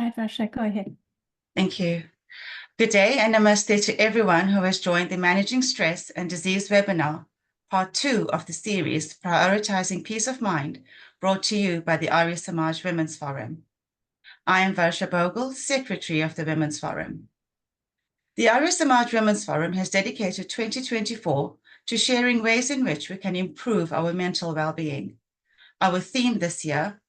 right, Raksha, go ahead. Thank you. Good day and namaste to everyone who has joined the Managing Stress and Disease webinar, part 2 of the series Prioritizing Peace of Mind, brought to you by the Arya Samaj Women's Forum. I am Varsha Bogle, Secretary of the Women's Forum. The Arya Samaj Women's Forum has dedicated 2024 to sharing ways in which we can improve our mental well-being. Our theme this year,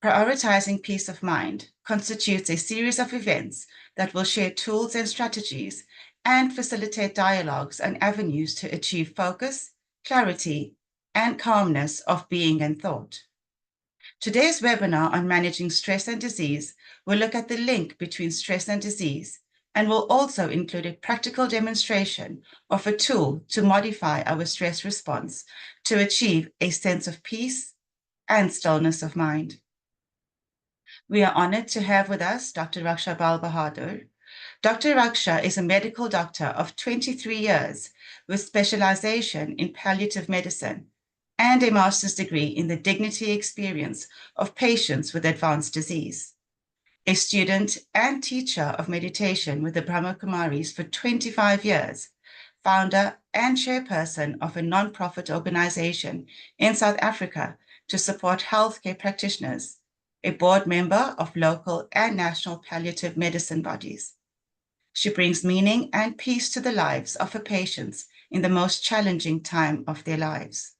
Prioritizing Peace of Mind, constitutes a series of events that will share tools and strategies and facilitate dialogues and avenues to achieve focus, clarity, and calmness of being and thought. Today's webinar on managing stress and disease will look at the link between stress and disease and will also include a practical demonstration of a tool to modify our stress response to achieve a sense of peace and stillness of mind. We are honored to have with us Dr. Raksha Balbahdur. Dr. Raksha is a medical doctor of 23 years with specialization in palliative medicine and a master's degree in the dignity experience of patients with advanced disease. A student and teacher of meditation with the Brahma Kumaris for 25 years, founder and chairperson of a non-profit organization in South Africa to support healthcare practitioners, a board member of local and national palliative medicine bodies. She brings meaning and peace to the lives of her patients in the most challenging time of their lives.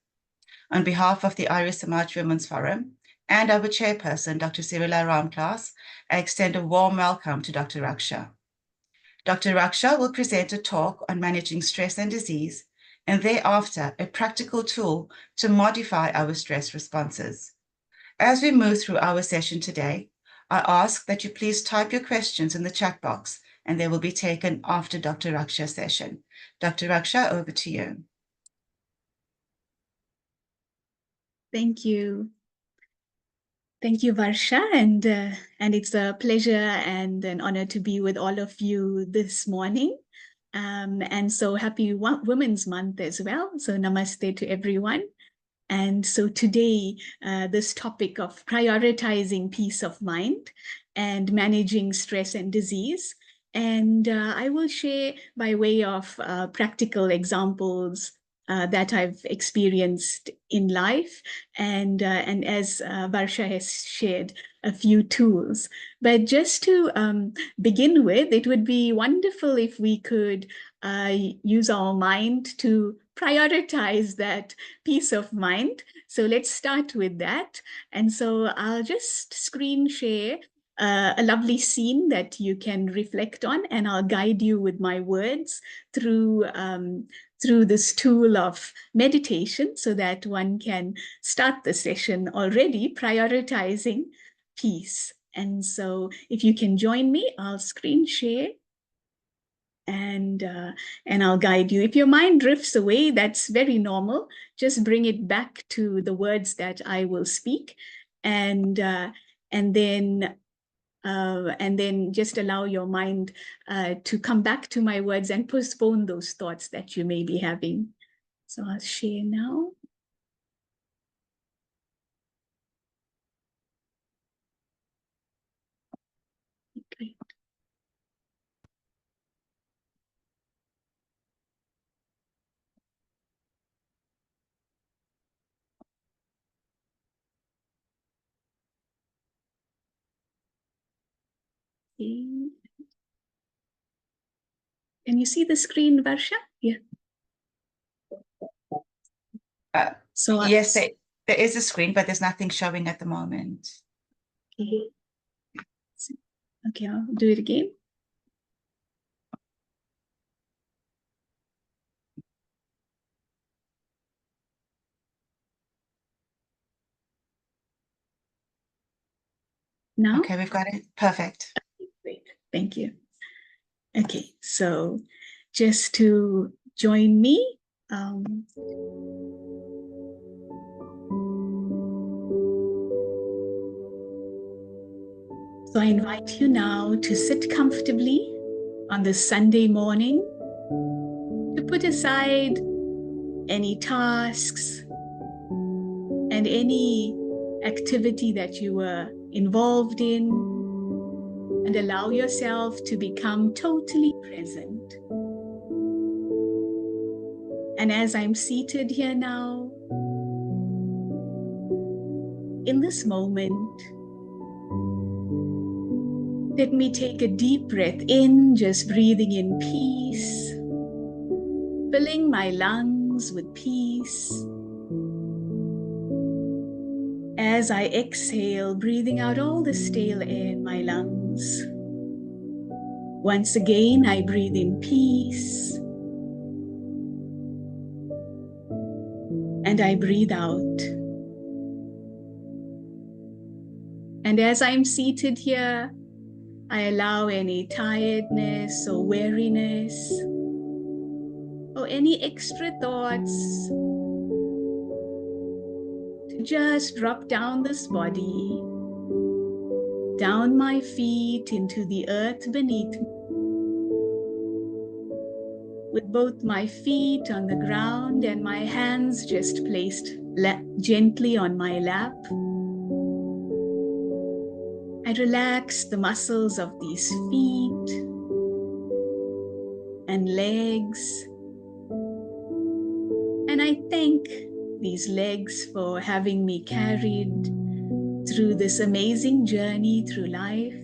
On behalf of the Arya Samaj Women's Forum and our chairperson, Dr. Cyrilla Ramklas, I extend a warm welcome to Dr. Raksha. Dr. Raksha will present a talk on managing stress and disease, and thereafter a practical tool to modify our stress responses. As we move through our session today, I ask that you please type your questions in the chat box, and they will be taken after Dr. Raksha's session. Dr. Raksha, over to you. Thank you. Thank you, Varsha, and it's a pleasure and an honor to be with all of you this morning. And so happy Women's Month as well. So namaste to everyone. And so today, this topic of prioritizing peace of mind and managing stress and disease. And I will share by way of practical examples that I've experienced in life, and as Varsha has shared a few tools. But just to begin with, it would be wonderful if we could use our mind to prioritize that peace of mind. So let's start with that. And so I'll just screen share a lovely scene that you can reflect on, and I'll guide you with my words through this tool of meditation so that one can start the session already prioritizing peace. And so if you can join me, I'll screen share and I'll guide you. If your mind drifts away, that's very normal. Just bring it back to the words that I will speak, and then just allow your mind to come back to my words and postpone those thoughts that you may be having. So I'll share now. Great. Can you see the screen, Varsha? Yeah. So yes, there is a screen, but there's nothing showing at the moment. Okay, I'll do it again. Now? Okay, we've got it. Perfect. Great, thank you. Okay, so just to join me. So I invite you now to sit comfortably on this Sunday morning, to put aside any tasks and any activity that you were involved in, and allow yourself to become totally present. And as I'm seated here now, in this moment, let me take a deep breath in, just breathing in peace, filling my lungs with peace. As I exhale, breathing out all the stale air in my lungs. Once again, I breathe in peace. And I breathe out. And as I'm seated here, I allow any tiredness or weariness or any extra thoughts to just drop down this body, down my feet into the earth beneath me, with both my feet on the ground and my hands just placed gently on my lap. I relax the muscles of these feet and legs. And I thank these legs for having me carried through this amazing journey through life.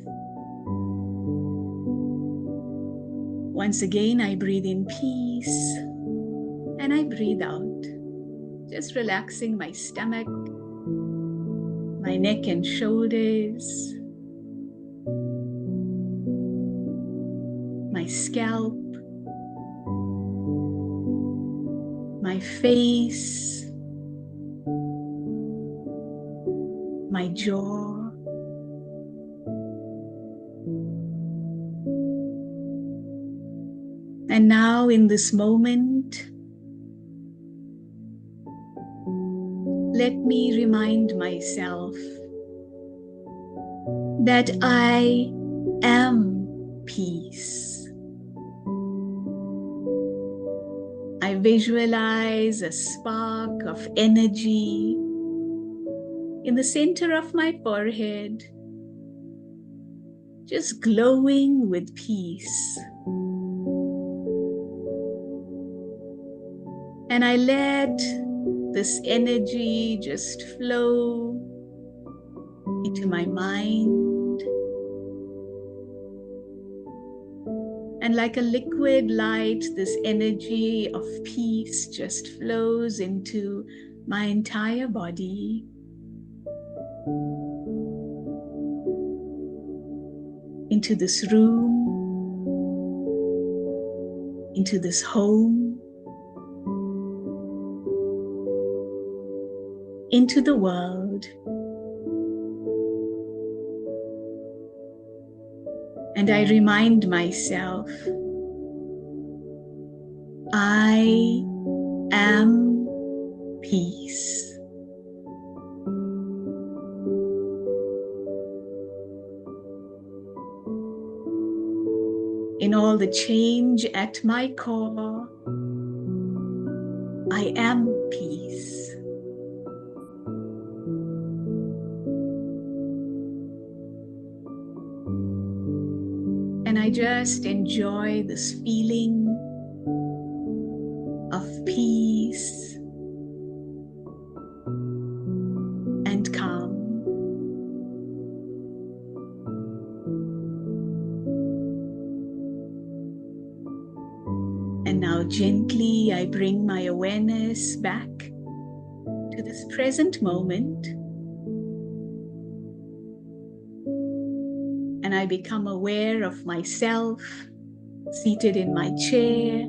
Once again, I breathe in peace and I breathe out, just relaxing my stomach, my neck and shoulders, my scalp, my face, my jaw. And now in this moment, let me remind myself that I am peace. I visualize a spark of energy in the center of my forehead, just glowing with peace. And I let this energy just flow into my mind. And like a liquid light, this energy of peace just flows into my entire body. Into this room, into this home, into the world. And I remind myself, I am peace. In all the change at my core, I am peace. And I just enjoy this feeling of peace and calm. And now gently I bring my awareness back to this present moment. And I become aware of myself seated in my chair.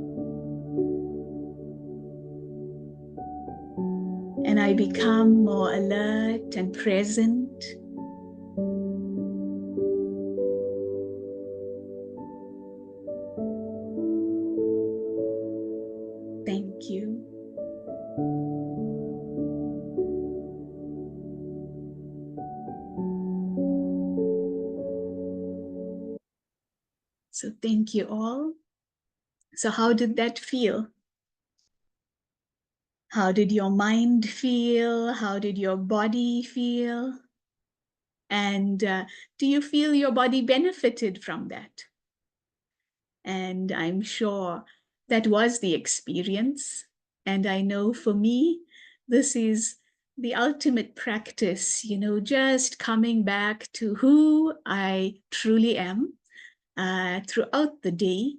And I become more alert and present. Thank you. So thank you all. So how did that feel? How did your mind feel? How did your body feel? And do you feel your body benefited from that? And I'm sure that was the experience. And I know for me, this is the ultimate practice, just coming back to who I truly am throughout the day,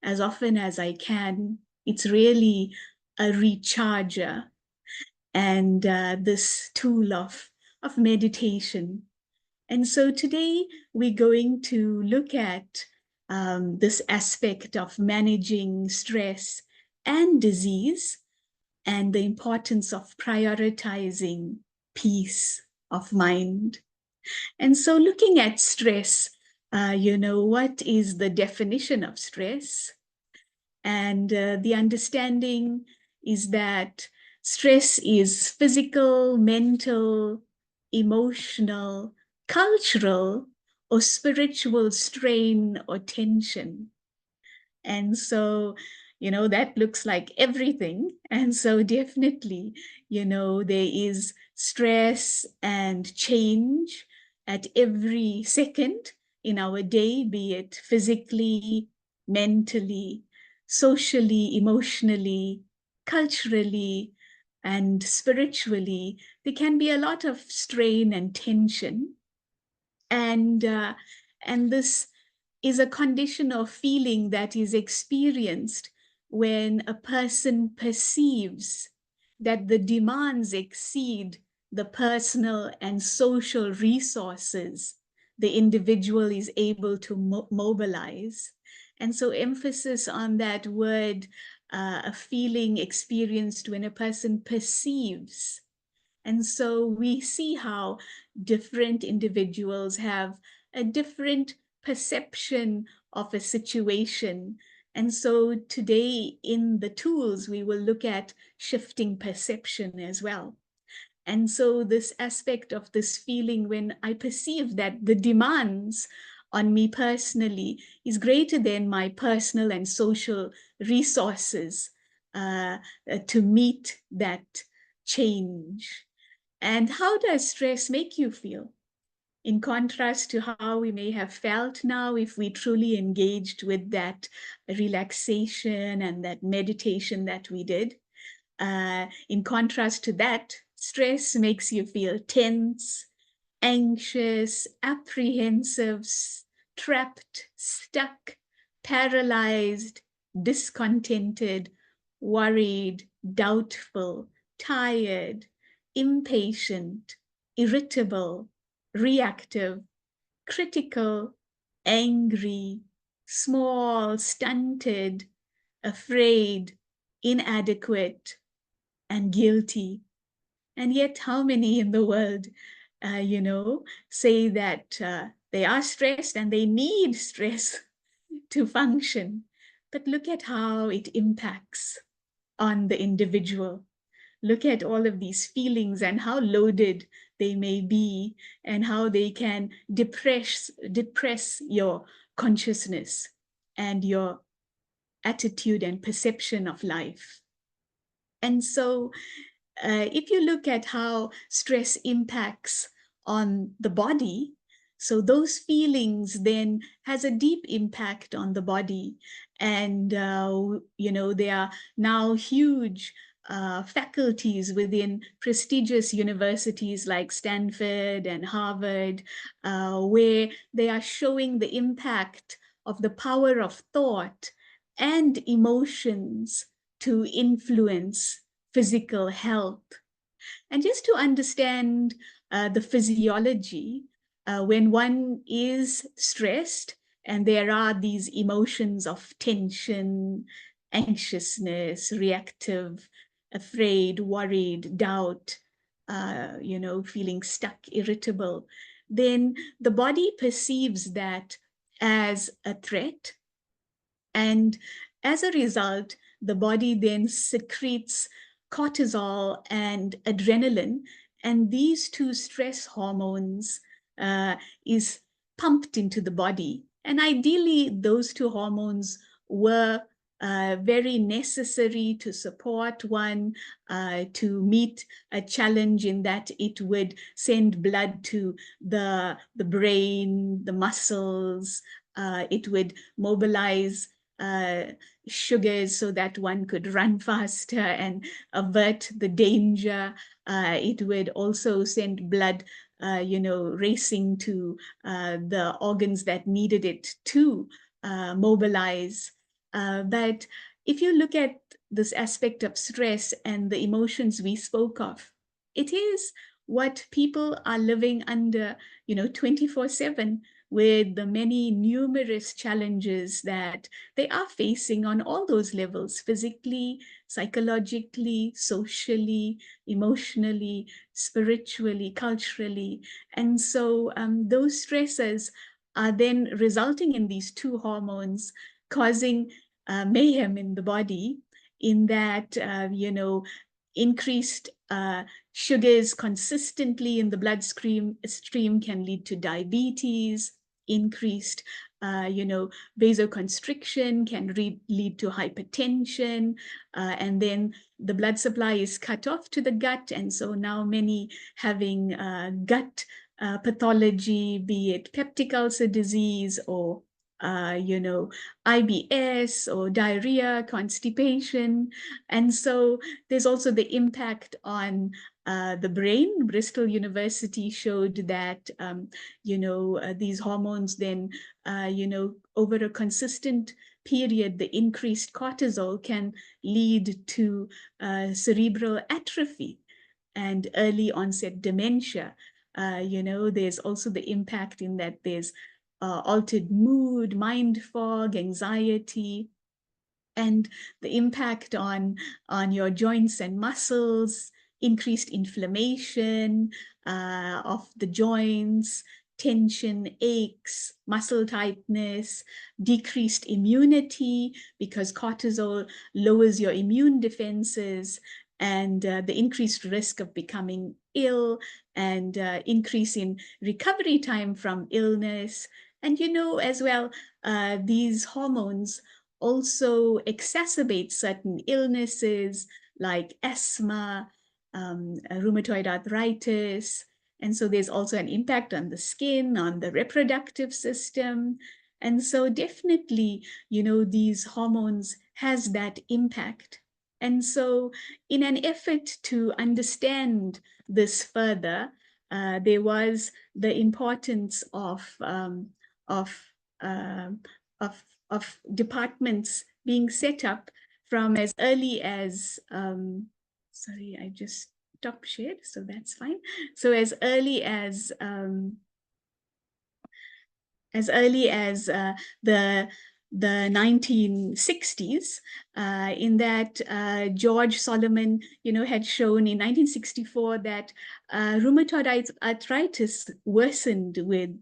as often as I can. It's really a recharger and this tool of meditation. And so today we're going to look at this aspect of managing stress and disease and the importance of prioritizing peace of mind. And so looking at stress, what is the definition of stress? And the understanding is that stress is physical, mental, emotional, cultural, or spiritual strain or tension. And so, that looks like everything. And so, definitely, there is stress and change at every second in our day, be it physically, mentally, socially, emotionally, culturally, and spiritually. There can be a lot of strain and tension. And, and this is a condition of feeling that is experienced when a person perceives that the demands exceed the personal and social resources the individual is able to mobilize. And so emphasis on that word, a feeling experienced when a person perceives. And so we see how different individuals have a different perception of a situation. And so today in the tools, we will look at shifting perception as well. And so this aspect of this feeling when I perceive that the demands on me personally is greater than my personal and social resources to meet that change. And how does stress make you feel? In contrast to how we may have felt now if we truly engaged with that relaxation and that meditation that we did. In contrast to that, stress makes you feel tense, anxious, apprehensive, trapped, stuck, paralyzed, discontented, worried, doubtful, tired, impatient, irritable, reactive, critical, angry, small, stunted, afraid, inadequate, and guilty. And yet, how many in the world, say that they are stressed and they need stress to function? But look at how it impacts on the individual. Look at all of these feelings and how loaded they may be and how they can depress your consciousness and your attitude and perception of life. And so if you look at how stress impacts on the body, so those feelings then has a deep impact on the body. And, there are now huge faculties within prestigious universities like Stanford and Harvard, where they are showing the impact of the power of thought and emotions to influence physical health. And just to understand the physiology, when one is stressed and there are these emotions of tension, anxiousness, reactive, afraid, worried, doubt, feeling stuck, irritable, then the body perceives that as a threat. And as a result, the body then secretes cortisol and adrenaline, and these two stress hormones is pumped into the body. And ideally, those two hormones were very necessary to support one to meet a challenge in that it would send blood to the brain, the muscles. It would mobilize uh, sugars so that one could run faster and avert the danger. It would also send blood, racing to the organs that needed it to mobilize. But if you look at this aspect of stress and the emotions we spoke of, it is what people are living under, 24/7, with the many numerous challenges that they are facing on all those levels: physically, psychologically, socially, emotionally, spiritually, culturally. And so those stresses are then resulting in these two hormones causing mayhem in the body, in that, increased sugars consistently in the bloodstream can lead to diabetes. Increased, vasoconstriction can lead to hypertension, and then the blood supply is cut off to the gut, and so now many having gut pathology, be it peptic ulcer disease or IBS or diarrhea, constipation. And so there's also the impact on the brain. Bristol University showed that, these hormones then, over a consistent period, the increased cortisol can lead to cerebral atrophy and early onset dementia. There's also the impact in that there's altered mood, mind fog, anxiety, and the impact on your joints and muscles, increased inflammation of the joints, tension, aches, muscle tightness, decreased immunity because cortisol lowers your immune defenses, and the increased risk of becoming ill, and increase in recovery time from illness. And as well, these hormones also exacerbate certain illnesses like asthma, rheumatoid arthritis. And so there's also an impact on the skin, on the reproductive system. And so definitely, these hormones has that impact. And so in an effort to understand this further, there was the importance of, uh, of of departments being set up from as early as, sorry, I just stopped shared, so that's fine. So as early as the 1960s, in that George Solomon, had shown in 1964 that rheumatoid arthritis worsened with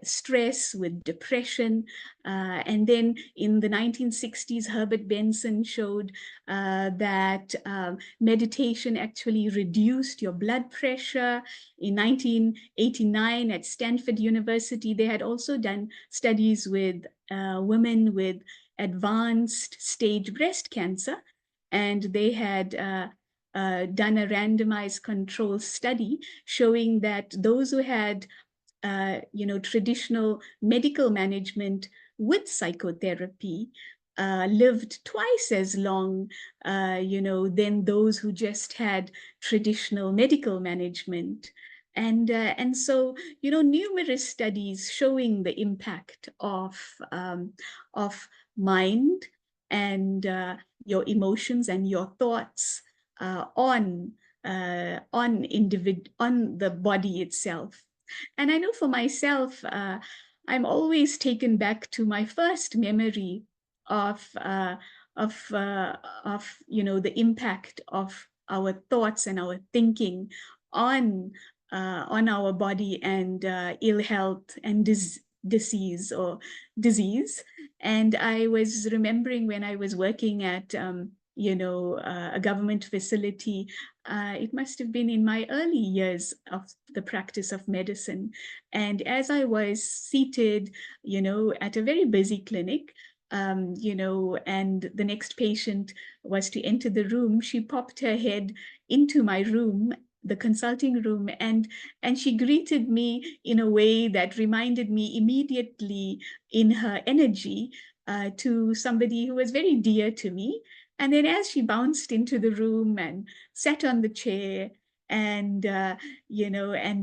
stress, with depression. And then in the 1960s, Herbert Benson showed that meditation actually reduced your blood pressure. In 1989 at Stanford University, they had also done studies with women with advanced stage breast cancer, and they had done a randomized control study showing that those who had traditional medical management with psychotherapy lived twice as long, than those who just had traditional medical management. And so, numerous studies showing the impact of mind and your emotions and your thoughts on the body itself. And I know for myself, I'm always taken back to my first memory of the impact of our thoughts and our thinking on our body and ill health and disease. And I was remembering when I was working at a government facility. It must have been in my early years of the practice of medicine. And as I was seated, at a very busy clinic, and the next patient was to enter the room. She popped her head into my room, the consulting room, and she greeted me in a way that reminded me immediately in her energy to somebody who was very dear to me. And then as she bounced into the room and sat on the chair and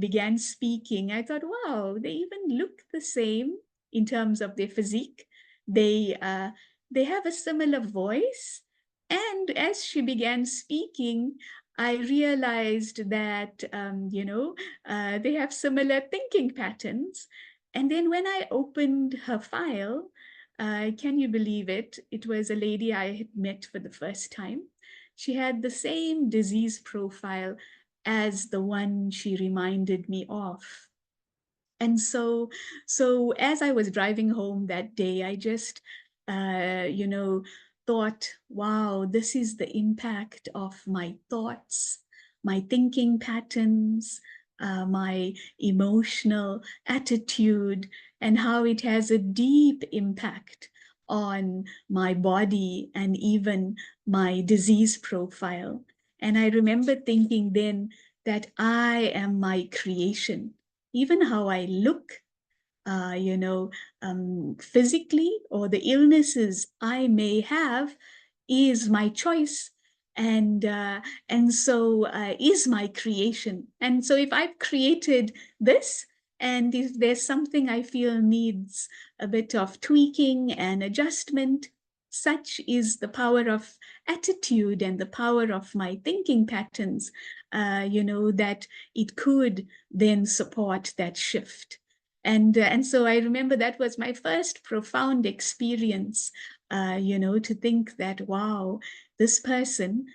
began speaking, I thought, wow, they even look the same in terms of their physique. They have a similar voice. And as she began speaking, I realized that they have similar thinking patterns. And then when I opened her file, can you believe it? It was a lady I had met for the first time. She had the same disease profile as the one she reminded me of. And so as I was driving home that day, I just, thought, wow, this is the impact of my thoughts, my thinking patterns, my emotional attitude, and how it has a deep impact on my body and even my disease profile. And I remember thinking then that I am my creation. Even how I look, physically, or the illnesses I may have is my choice. And so is my creation. And so if I've created this, and if there's something I feel needs a bit of tweaking and adjustment, such is the power of attitude and the power of my thinking patterns, that it could then support that shift. And so I remember that was my first profound experience, to think that, wow, this person,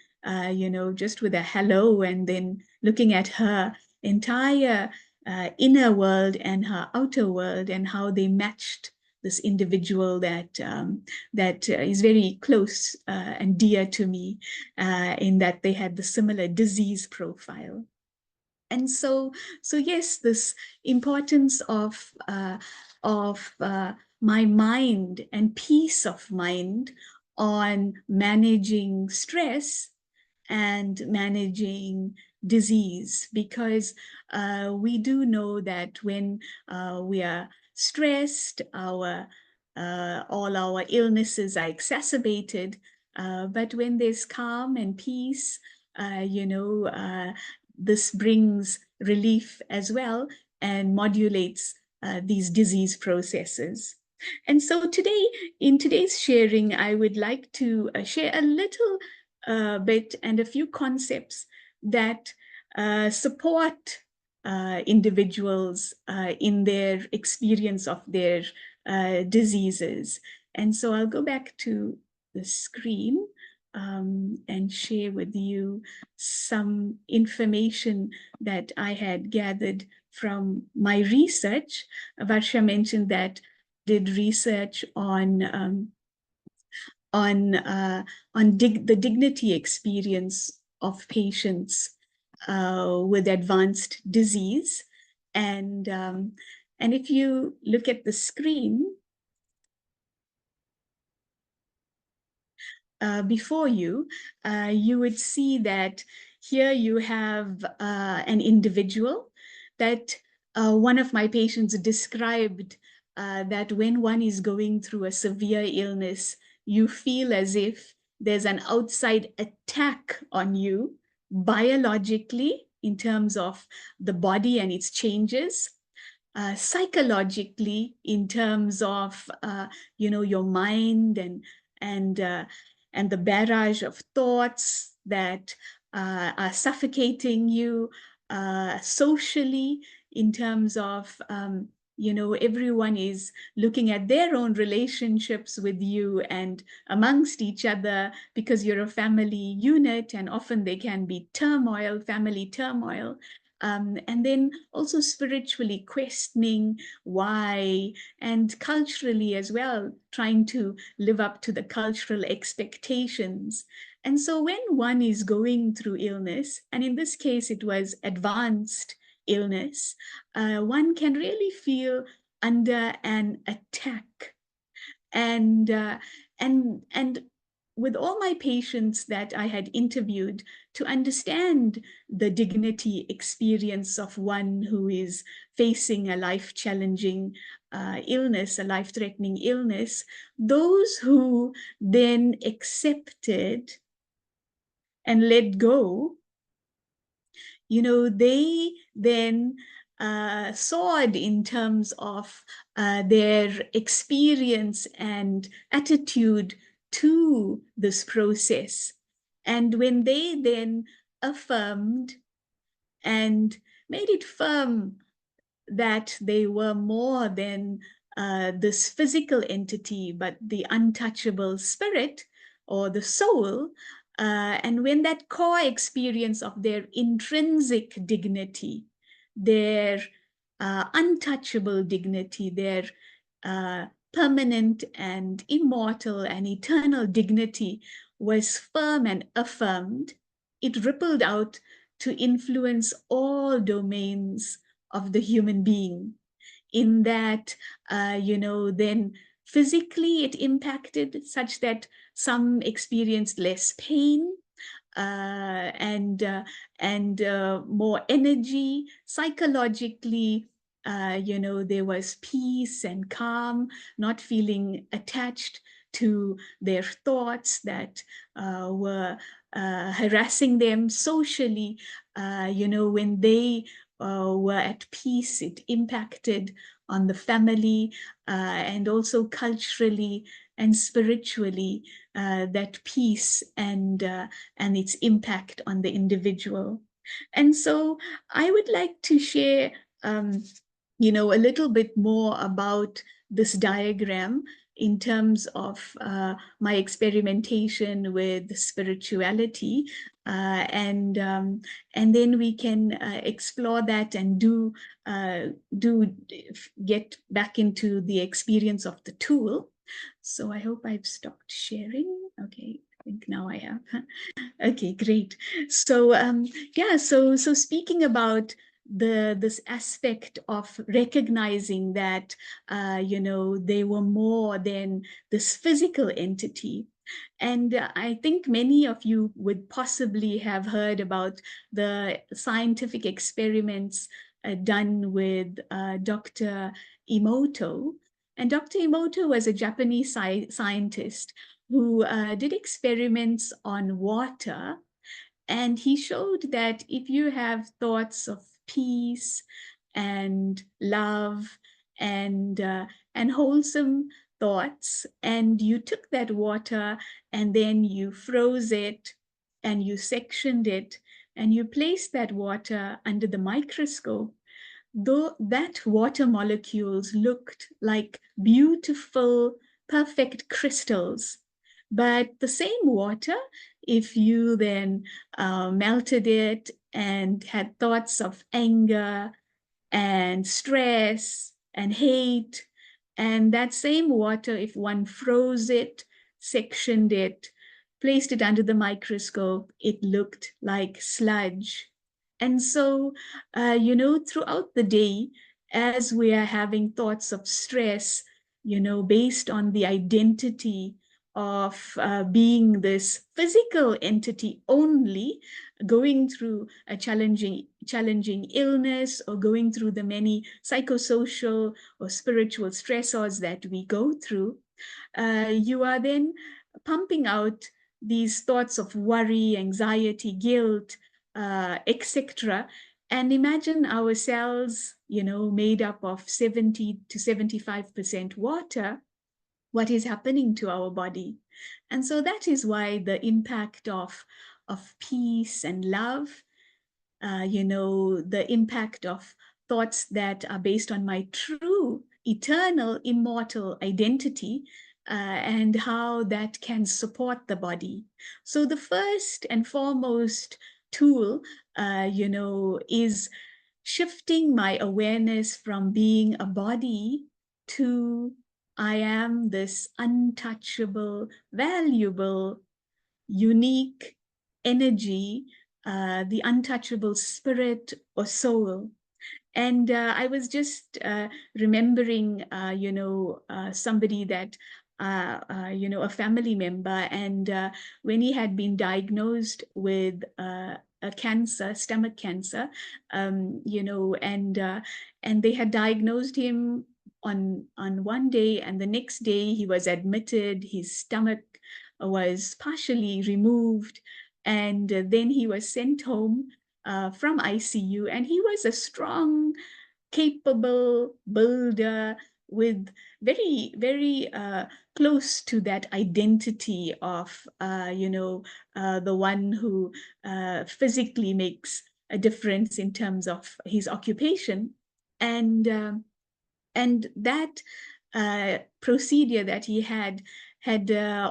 just with a hello and then looking at her entire inner world and her outer world and how they matched this individual that is very close and dear to me, in that they had the similar disease profile. And so yes, this importance of my mind and peace of mind on managing stress and managing disease, because we do know that when we are stressed, our all our illnesses are exacerbated. But when there's calm and peace, uh, you know, uh, this brings relief as well and modulates these disease processes. And so today, in today's sharing, I would like to share a little bit and a few concepts that support individuals in their experience of their diseases. And so I'll go back to the screen and share with you some information that I had gathered from my research. Varsha mentioned that did research on the dignity experience of patients with advanced disease. And if you look at the screen before you, you would see that here you have an individual that one of my patients described that when one is going through a severe illness, you feel as if there's an outside attack on you biologically in terms of the body and its changes, psychologically in terms of your mind and uh, and the barrage of thoughts that are suffocating you, socially in terms of everyone is looking at their own relationships with you and amongst each other, because you're a family unit and often there can be turmoil, family turmoil. And then also spiritually questioning why, and culturally as well, trying to live up to the cultural expectations. And so when one is going through illness, and in this case it was advanced illness, one can really feel under an attack. And and with all my patients that I had interviewed to understand the dignity experience of one who is facing a life-challenging illness, a life-threatening illness, those who then accepted and let go, they then soared in terms of their experience and attitude to this process. And when they then affirmed and made it firm that they were more than this physical entity, but the untouchable spirit or the soul. And when that core experience of their intrinsic dignity, their untouchable dignity, their permanent and immortal and eternal dignity was firm and affirmed, it rippled out to influence all domains of the human being. In that, then physically it impacted such that some experienced less pain, and more energy. Psychologically, there was peace and calm, not feeling attached to their thoughts that were harassing them. Socially, when they were at peace, it impacted on the family, and also culturally and spiritually, that peace and its impact on the individual. And so I would like to share, a little bit more about this diagram in terms of my experimentation with spirituality, and then we can explore that and do get back into the experience of the tool. So I hope I've stopped sharing. Okay, I think now I have. Okay, great. So so speaking about this aspect of recognizing that they were more than this physical entity. And I think many of you would possibly have heard about the scientific experiments done with Dr. Emoto. And Dr. Emoto was a Japanese scientist who did experiments on water. And he showed that if you have thoughts of peace and love and wholesome thoughts, and you took that water and then you froze it and you sectioned it and you placed that water under the microscope, though that water molecules looked like beautiful, perfect crystals. But the same water, if you then melted it and had thoughts of anger and stress and hate, and that same water, if one froze it, sectioned it, placed it under the microscope, it looked like sludge. And so, throughout the day, as we are having thoughts of stress, based on the identity of being this physical entity only, going through a challenging illness or going through the many psychosocial or spiritual stressors that we go through, you are then pumping out these thoughts of worry, anxiety, guilt, etc. And imagine our cells, made up of 70 to 75% water. What is happening to our body? And so that is why the impact of peace and love, the impact of thoughts that are based on my true, eternal, immortal identity, and how that can support the body. So the first and foremost tool, is shifting my awareness from being a body to I am this untouchable, valuable, unique energy, the untouchable spirit or soul. And I was just remembering, somebody that a family member. And when he had been diagnosed with a cancer, stomach cancer, and they had diagnosed him on one day, and the next day he was admitted. His stomach was partially removed, and then he was sent home from ICU, and he was a strong, capable builder with very, very close to that identity of, the one who physically makes a difference in terms of his occupation. And that procedure that he had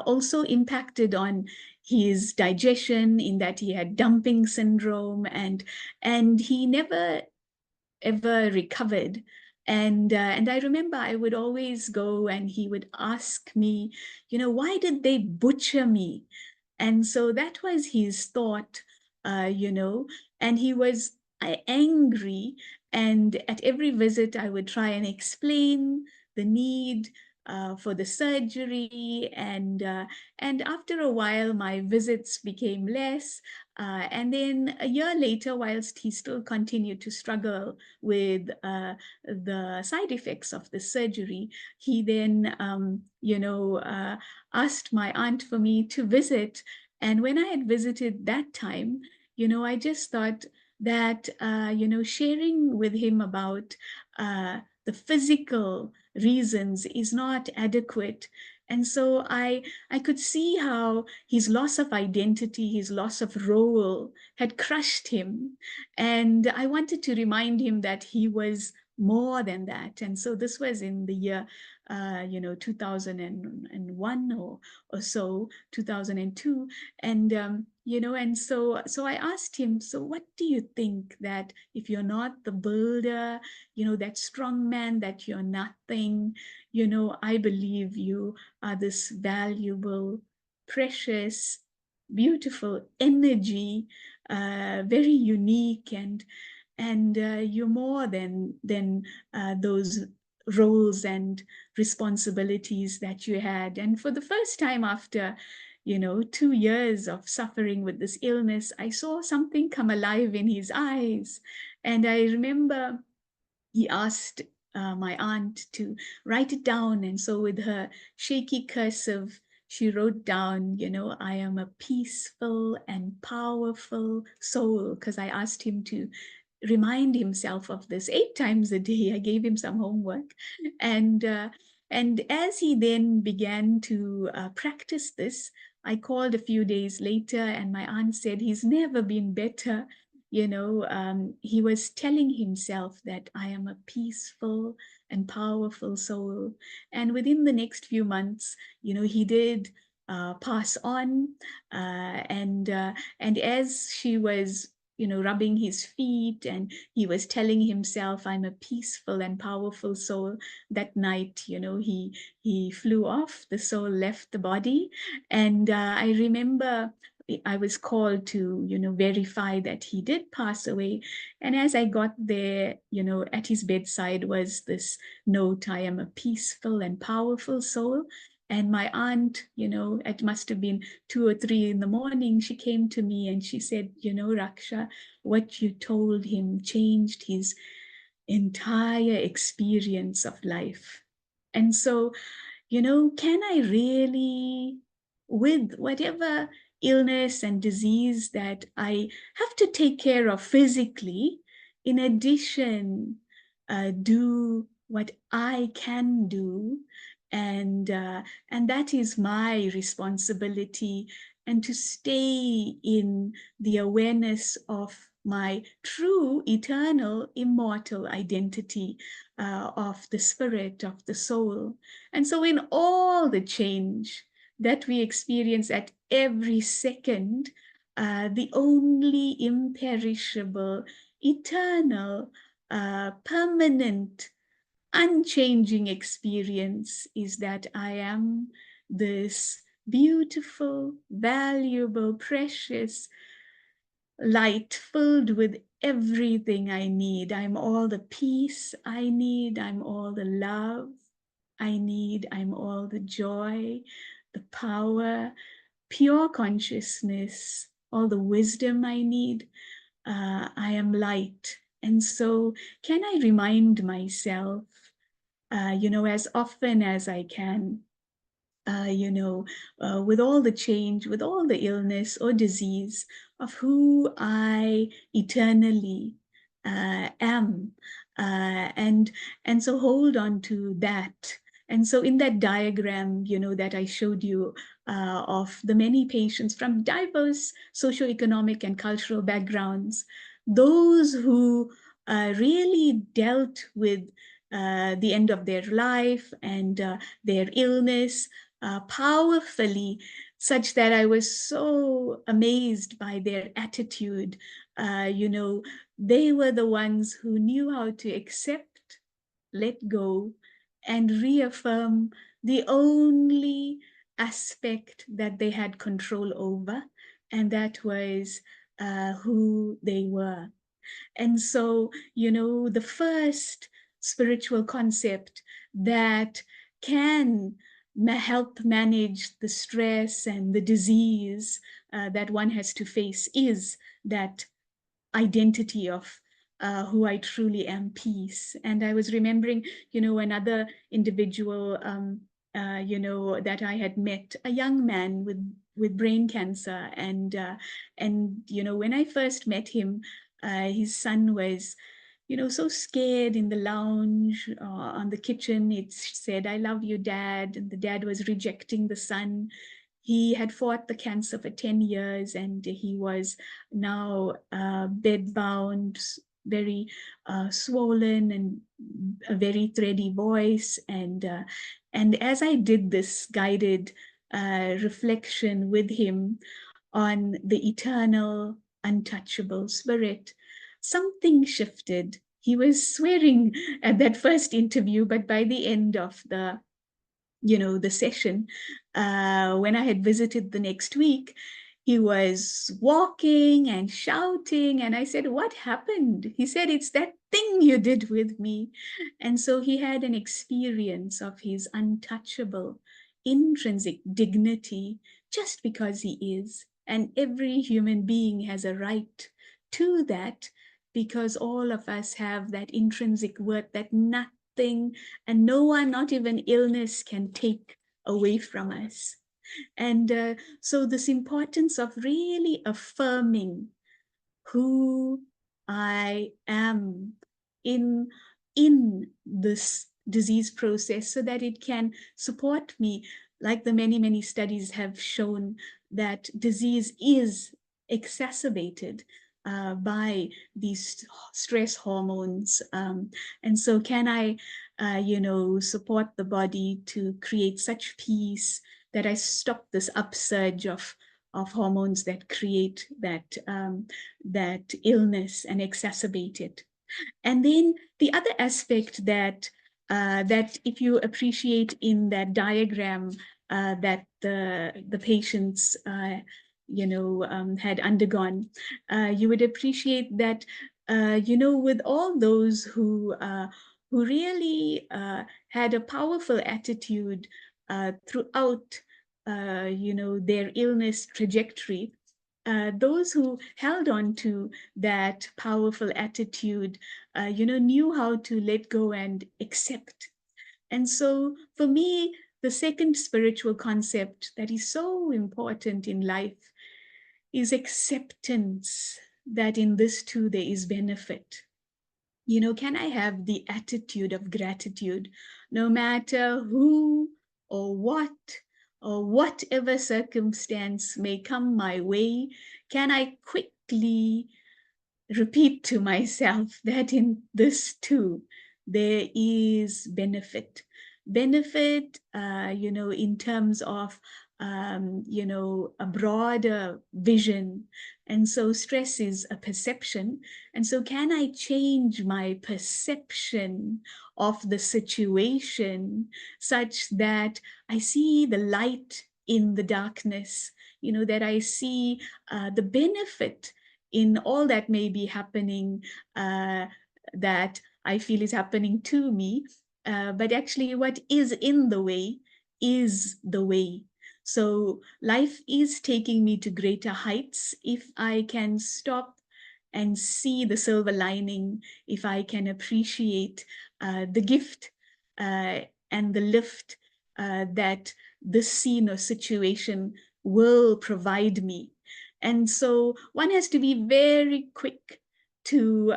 also impacted on his digestion, in that he had dumping syndrome, and he never ever recovered. And I remember I would always go, and he would ask me, why did they butcher me? And so that was his thought, and he was angry. And at every visit, I would try and explain the need for the surgery. And after a while, my visits became less. And then a year later, whilst he still continued to struggle with the side effects of the surgery, he then, asked my aunt for me to visit. And when I had visited that time, I just thought that, sharing with him about the physical reasons is not adequate. And so I could see how his loss of identity, his loss of role had crushed him. And I wanted to remind him that he was more than that. And so this was in the year, 2001 or so, 2002. And I asked him, so what do you think, that if you're not the builder, that strong man, that you're nothing, I believe you are this valuable, precious, beautiful energy, very unique, and you're more than those roles and responsibilities that you had. And for the first time after 2 years of suffering with this illness, I saw something come alive in his eyes. And I remember he asked my aunt to write it down. And so with her shaky cursive, she wrote down, I am a peaceful and powerful soul, because I asked him to remind himself of this 8 times a day. I gave him some homework. And and as he then began to practice this, I called a few days later, and my aunt said, he's never been better. He was telling himself that I am a peaceful and powerful soul. And within the next few months, he did pass on. And as she was, rubbing his feet, and he was telling himself, I'm a peaceful and powerful soul, that night, he flew off. The soul left the body. And I remember I was called to, verify that he did pass away. And as I got there, at his bedside was this note, I am a peaceful and powerful soul. And my aunt, it must have been 2 or 3 in the morning, she came to me and she said, Raksha, what you told him changed his entire experience of life. And so, can I really, with whatever illness and disease that I have to take care of physically, in addition, do what I can do, and that is my responsibility, and to stay in the awareness of my true, eternal, immortal identity, of the spirit, of the soul. And so in all the change that we experience at every second, the only imperishable, eternal, permanent, unchanging experience is that I am this beautiful, valuable, precious light filled with everything I need. I'm all the peace I need. I'm all the love I need. I'm all the joy, the power, pure consciousness, all the wisdom I need. I am light. And so, can I remind myself, as often as I can, uh, you know, with all the change, with all the illness or disease, of who I eternally am, and so hold on to that. And so, in that diagram, that I showed you of the many patients from diverse socioeconomic and cultural backgrounds, those who really dealt with the end of their life and their illness powerfully, such that I was so amazed by their attitude. They were the ones who knew how to accept, let go, and reaffirm the only aspect that they had control over, and that was who they were. And so, the first spiritual concept that can help manage the stress and the disease that one has to face is that identity of who I truly am, peace. And I was remembering, another individual, that I had met, a young man with brain cancer, and when I first met him, his son was so scared in the lounge on the kitchen. It said, "I love you, Dad." And the dad was rejecting the son. He had fought the cancer for 10 years and he was now bedbound, very swollen, and a very thready voice. And as I did this guided reflection with him on the eternal, untouchable spirit, something shifted. He was swearing at that first interview, but by the end of the session, when I had visited the next week, he was walking and shouting. And I said, "What happened?" He said, "It's that thing you did with me." And so he had an experience of his untouchable, intrinsic dignity just because he is. And every human being has a right to that, because all of us have that intrinsic worth that nothing and no one, not even illness, can take away from us. And so, this importance of really affirming who I am in this disease process, so that it can support me, like the many many studies have shown that disease is exacerbated by these stress hormones. And so, can I support the body to create such peace that I stop this upsurge of hormones that create that illness and exacerbate it. And then the other aspect that if you appreciate in that diagram that the patients had undergone, you would appreciate that with all those who really had a powerful attitude throughout their illness trajectory, those who held on to that powerful attitude, knew how to let go and accept. And so, for me, the second spiritual concept that is so important in life is acceptance, that in this too there is benefit. Can I have the attitude of gratitude no matter who or what or whatever circumstance may come my way? Can I quickly repeat to myself that in this too there is benefit? Benefit, in terms of a broader vision. And so stress is a perception. And so, can I change my perception of the situation such that I see the light in the darkness, that I see the benefit in all that may be happening, that I feel is happening to me, but actually what is in the way is the way. So life is taking me to greater heights if I can stop and see the silver lining, if I can appreciate the gift uh, and the lift that this scene or situation will provide me. And so one has to be very quick to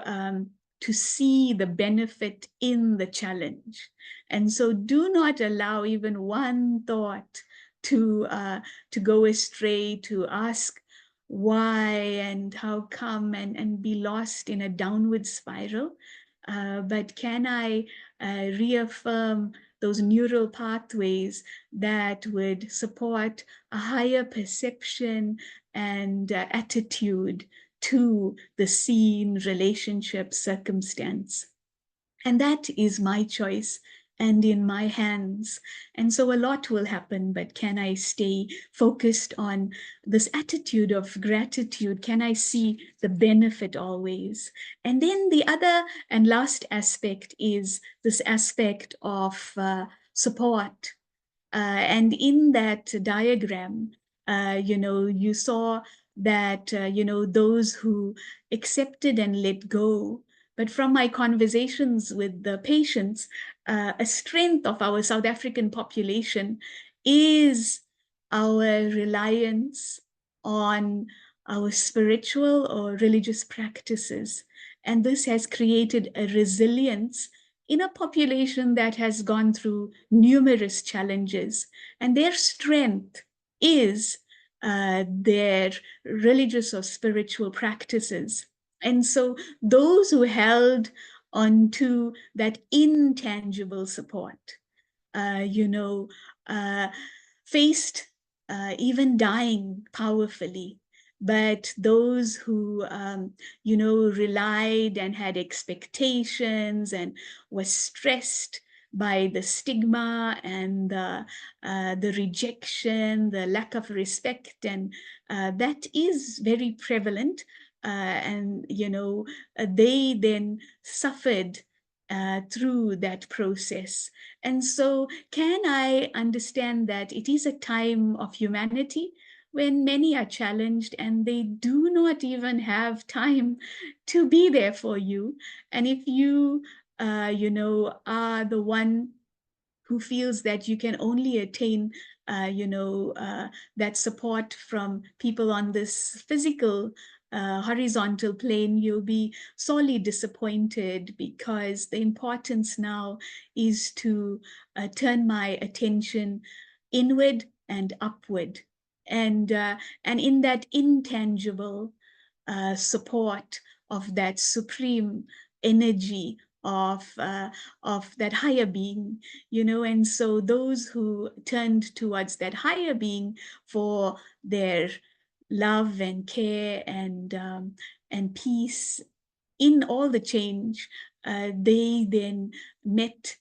see the benefit in the challenge. And so do not allow even one thought to go astray, to ask why and how come, and be lost in a downward spiral. But can I reaffirm those neural pathways that would support a higher perception and attitude to the scene, relationship, circumstance? And that is my choice and in my hands. And so a lot will happen, but can I stay focused on this attitude of gratitude? Can I see the benefit always? And then the other and last aspect is this aspect of support. And in that diagram, you saw that, those who accepted and let go. But from my conversations with the patients, a strength of our South African population is our reliance on our spiritual or religious practices. And this has created a resilience in a population that has gone through numerous challenges, and their strength is their religious or spiritual practices. And so those who held onto that intangible support, uh, you know, uh, faced even dying powerfully. But those who, relied and had expectations and was stressed by the stigma and the rejection, the lack of respect, and that is very prevalent. They then suffered through that process. And so, can I understand that it is a time of humanity when many are challenged and they do not even have time to be there for you? And if you, are the one who feels that you can only attain that support from people on this physical horizontal plane, you'll be sorely disappointed, because the importance now is to turn my attention inward and upward, and in that intangible support of that supreme energy of that higher being, and so those who turned towards that higher being for their love and care and peace in all the change, they then met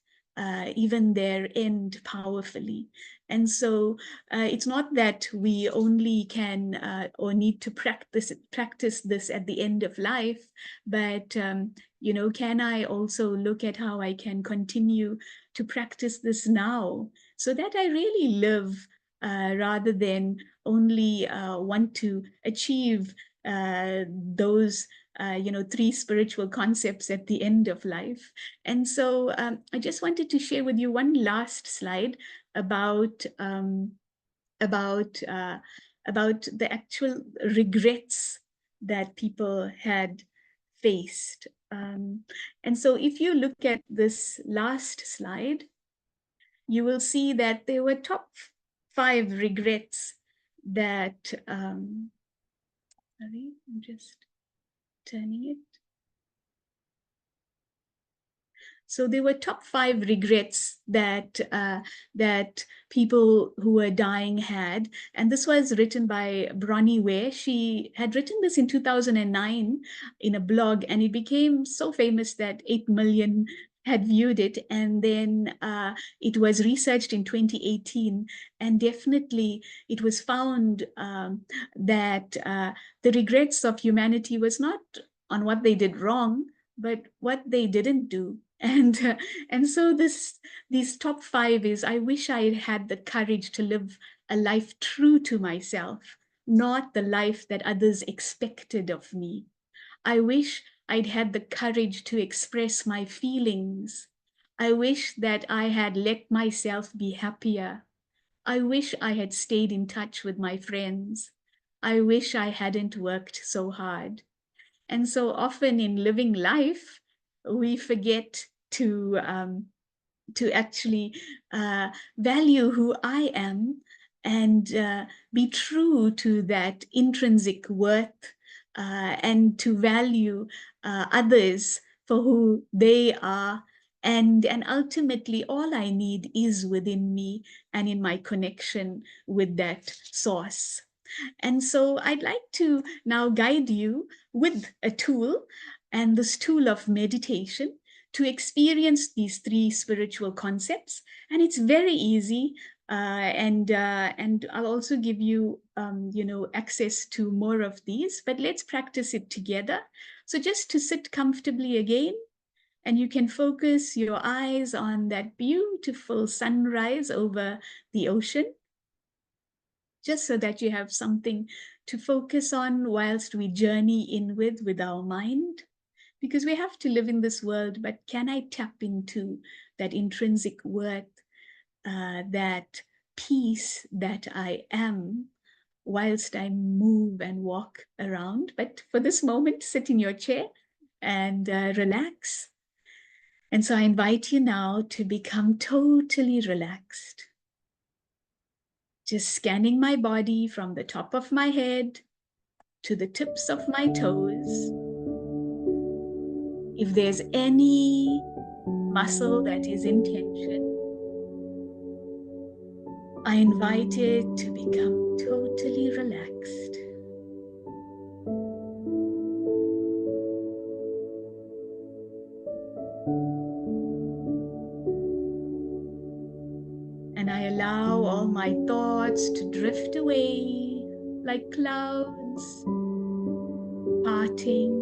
even their end powerfully. And so it's not that we only can or need to practice this at the end of life, but can I also look at how I can continue to practice this now, so that I really live rather than only want to achieve those three spiritual concepts at the end of life. And so I just wanted to share with you one last slide about about uh, about the actual regrets that people had faced. And so if you look at this last slide, you will see that there were top 5 regrets that, sorry, I'm just turning it. So there were top 5 regrets that people who were dying had, and this was written by Bronnie Ware. She had written this in 2009 in a blog, and it became so famous that 8 million had viewed it, and then it was researched in 2018, and definitely it was found that the regrets of humanity was not on what they did wrong, but what they didn't do. And so these top five is, I wish I had had the courage to live a life true to myself, not the life that others expected of me. I wish I'd had the courage to express my feelings. I wish that I had let myself be happier. I wish I had stayed in touch with my friends. I wish I hadn't worked so hard. And so often in living life, we forget to actually value who I am and be true to that intrinsic worth and to value others for who they are. And ultimately, all I need is within me and in my connection with that source. And so I'd like to now guide you with a tool, and this tool of meditation, to experience these three spiritual concepts. And it's very easy. And I'll also give you, access to more of these, but let's practice it together. So just to sit comfortably again, and you can focus your eyes on that beautiful sunrise over the ocean, just so that you have something to focus on whilst we journey inward with our mind. Because we have to live in this world, but can I tap into that intrinsic worth, that peace that I am, whilst I move and walk around? But for this moment, sit in your chair and relax. And so I invite you now to become totally relaxed. Just scanning my body from the top of my head to the tips of my toes. If there's any muscle that is in tension, I invite it to become totally relaxed. And I allow all my thoughts to drift away like clouds parting,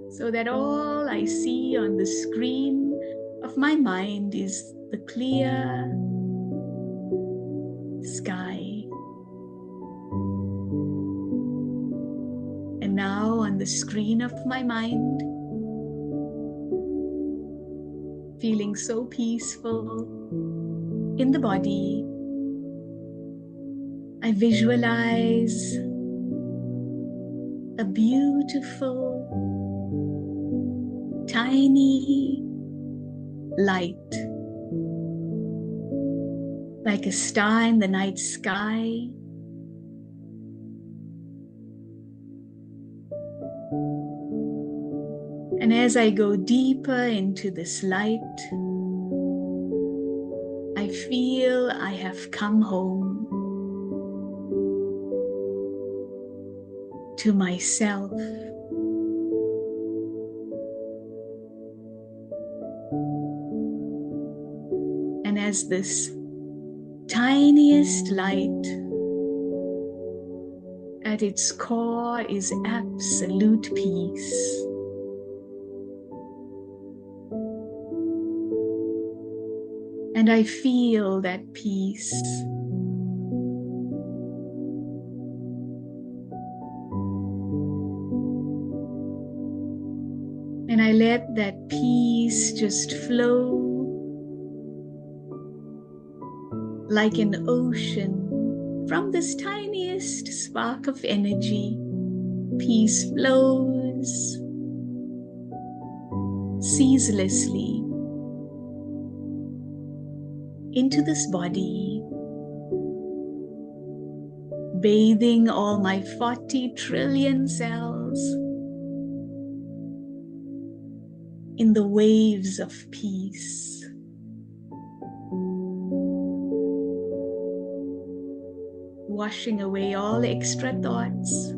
so that all I see on the screen of my mind is the clear sky. And now on the screen of my mind, feeling so peaceful in the body, I visualize a beautiful, tiny light, like a star in the night sky. And as I go deeper into this light, I feel I have come home to myself. And as this tiniest light, at its core is absolute peace. And I feel that peace. And I let that peace just flow like an ocean from this tiniest spark of energy. Peace flows ceaselessly into this body, bathing all my 40 trillion cells in the waves of peace. Washing away all extra thoughts.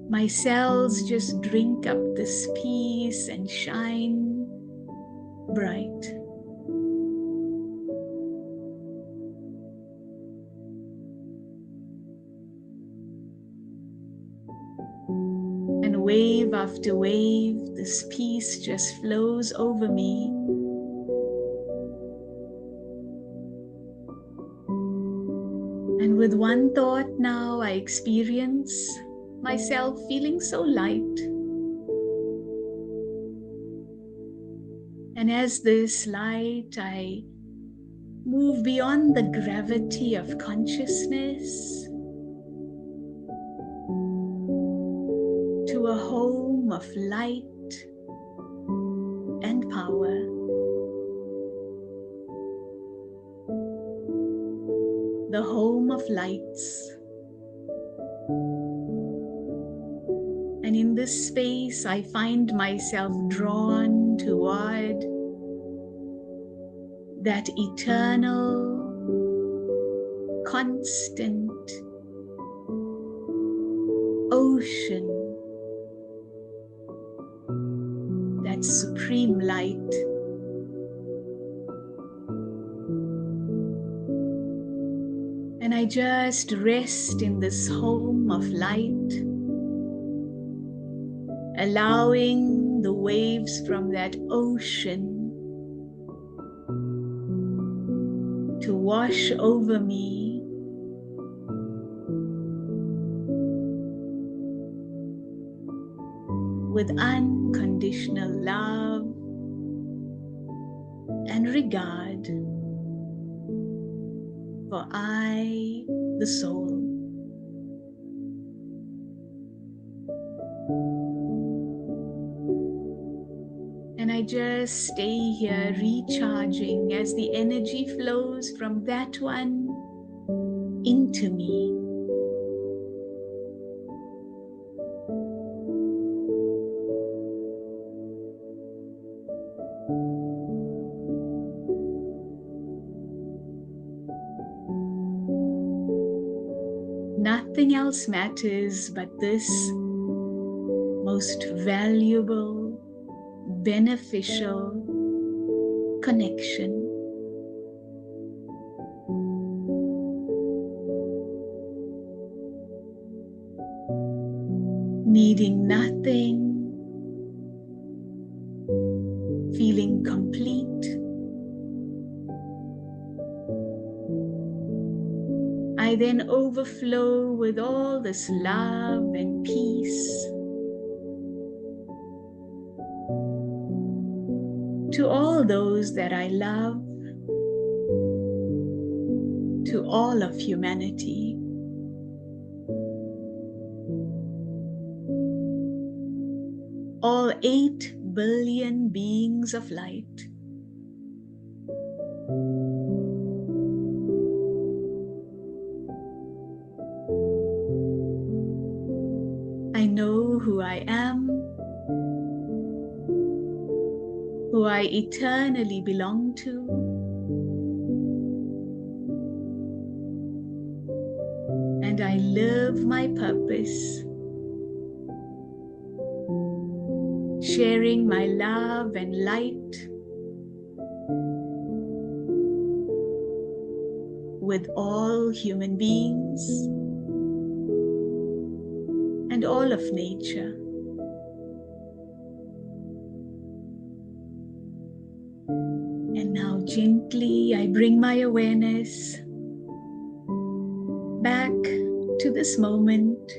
My cells just drink up this peace and shine bright. And wave wave after wave, this peace just flows over me. And with one thought now, I experience myself feeling so light. And as this light, I move beyond the gravity of consciousness to a home of light and power. The home of lights. And in this space, I find myself drawn toward that eternal, constant ocean, that supreme light. And I just rest in this home of light, allowing the waves from that ocean to wash over me with unconditional love and regard for I, the soul. And I just stay here recharging as the energy flows from that one into me. Nothing else matters but this most valuable, beneficial connection. Needing nothing, feeling complete. I then overflow with all this love and peace to all those that I love, to all of humanity. All 8 billion beings of light. I know who I am, who I eternally belong to, and I live my purpose, sharing my love and light with all human beings and all of nature. And now gently I bring my awareness back to this moment,